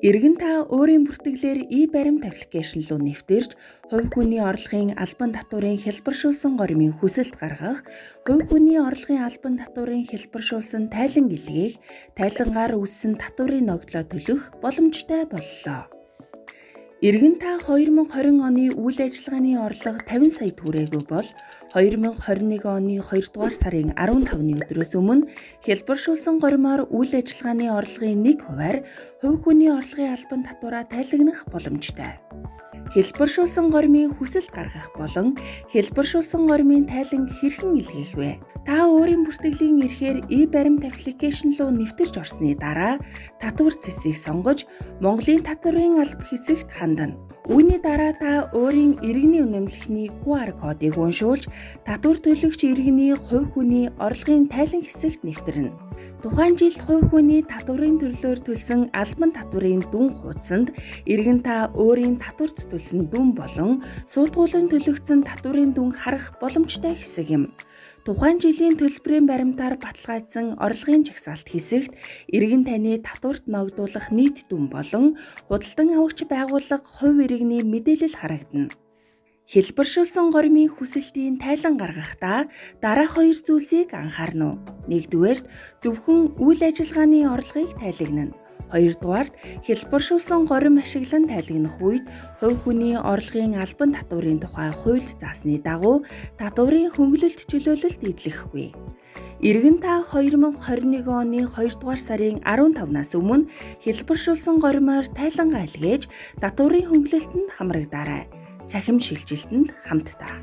Иргэн та өөрийн бүртгэлээр e-баримт аппликейшн руу нэвтэрч, хувь хүний орлогын албан татварын хялбаршуулсан горимын хүсэлт гаргах, хувь хүний орлогын албан татварын хялбаршуулсан тайлан илгээх, тайлангаар үүссэн татварын ногдлоо төлөх боломжтой боллоо. Иргэн та 2020 оны үйл ажиллагааны орлого 50 сая төгрөгөө бол 2021 оны 2 дугаар сарын 15-ны өдрөөс өмнө хялбаршуулсан горимоор үйл ажиллагааны орлогын 1%-аар хувь хүний орлогын албан татвараа тайлагнах боломжтой. Хялбаршуулсан горимын хүсэлт гаргах болон хялбаршуулсан горимын тайлан хэрхэн илгээх вэ? Та өөрийн бүртгэлийн эрхээр e-баримт аппликейшн руу нэвтэрч орсны дараа татвар цэсийг сонгож Монголын татварын алба хэсэгт хандана. Үүний дараа та өөрийн иргэний үнэмлэхний QR кодыг уншуулж татвар төлөгч иргэний хувь хүний орлогын тайлан хэсэгт нэвтэрнэ. Тухайн жил хувь хүний татварын төрлөөр төлсөн албан татварын дүн хуудсанд иргэн та өөрийн татварт төлсөн дүн болон суултгуулан төлөгдсөн татварын дүн харах боломжтой хэсэг юм. Тухайн жилийн төлбөрийн баримтаар баталгаажсан орлогын жагсаалт хэсэгт иргэн таны татварт ногдуулах нийт дүн болон худалдан авагч байгууллага хувь иргэний мэдээлэл харагдана. Хялбаршуулсан горимын хүсэлтийн тайлан гаргахдаа дараах хоёр зүйлсийг анхаарна уу. Нэгдүгээрт зөвхөн үйл ажиллагааны орлогыг тайлагнана. Хоёрдугаарт хялбаршуулсан горим ашиглан тайлагнах үед хувь хүний орлогын албан татварын тухай хуульд заасны дагуу татварын хөнгөлөлт чөлөөлөлт идэлгэхгүй. Иргэн та 2021 оны 2 дугаар сарын 15-наас өмнө хялбаршуулсан горимоор тайлангаа илгээж татварын хөнгөлөлтөнд хамрагдаарай. Цахим шилжилтэнд хамтдаа.